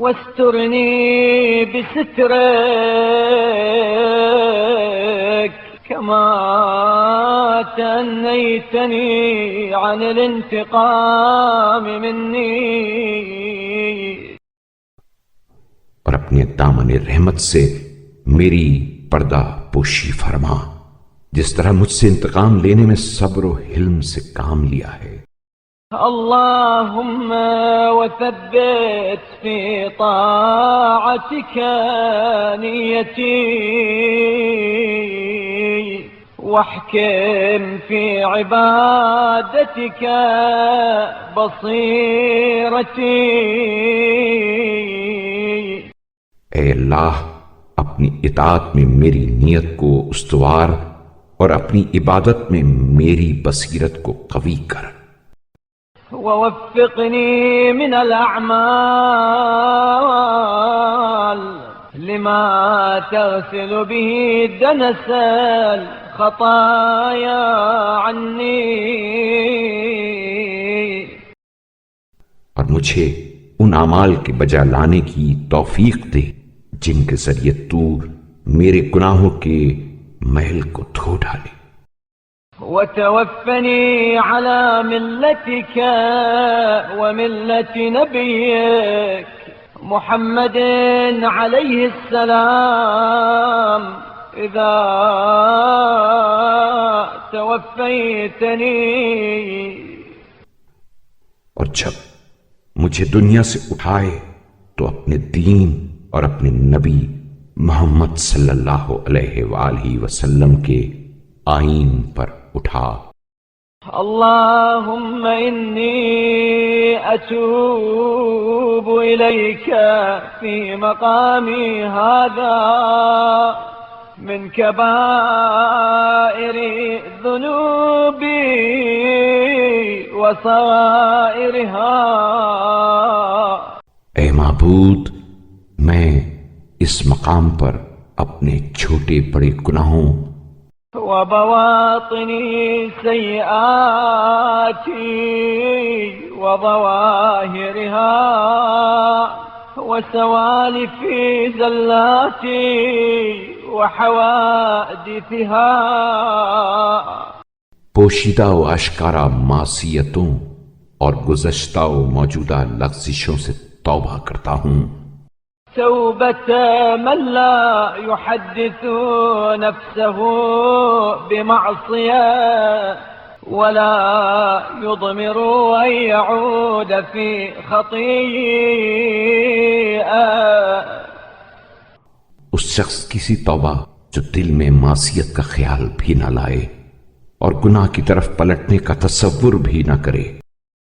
واسترني بسترك كما تنيتني عن الانتقام مني. اور اپنے دامن رحمت سے میری پردہ پوشی فرما، جس طرح مجھ سے انتقام لینے میں صبر و حلم سے کام لیا ہے. اللهم وثبت في طاعتك نيتي، واحكم في عبادتك بصيرتي. اے اللہ، اپنی اطاعت میں میری نیت کو استوار اور اپنی عبادت میں میری بصیرت کو قوی کر. ووفقني من الأعمال لما تغسل به دنس الخطايا عني. اور مجھے ان اعمال کے بجا لانے کی توفیق دے جن کے ذریعے تو میرے گناہوں کے محل کو دھو ڈالے. وتوفني على ملتك وملة نبيك محمد عليه السلام إذا توفيتني. اور جب مجھے دنیا سے اٹھائے تو اپنے دین اور اپنے نبی محمد صلی اللہ علیہ وآلہ وسلم کے آئین پر اٹھا. اللهم إني أتوب إليك في مقامي هذا من كبائر ذنوبي وصائرها. اے معبود، میں اس مقام پر اپنے چھوٹے بڑے گناہوں وبواطن سيئاتي وظواهرها وسوالف زلاتي وحوادثها، پوشیدہ و آشکارا معصیتوں اور گزشتہ و موجودہ لغزشوں سے توبہ کرتا ہوں. توبة من لا يحدث نفسه بمعصية ولا يضمر أن يعود في خطيئة. اس شخص کی سی توبہ جو دل میں معصیت کا خیال بھی نہ لائے اور گناہ کی طرف پلٹنے کا تصور بھی نہ کرے.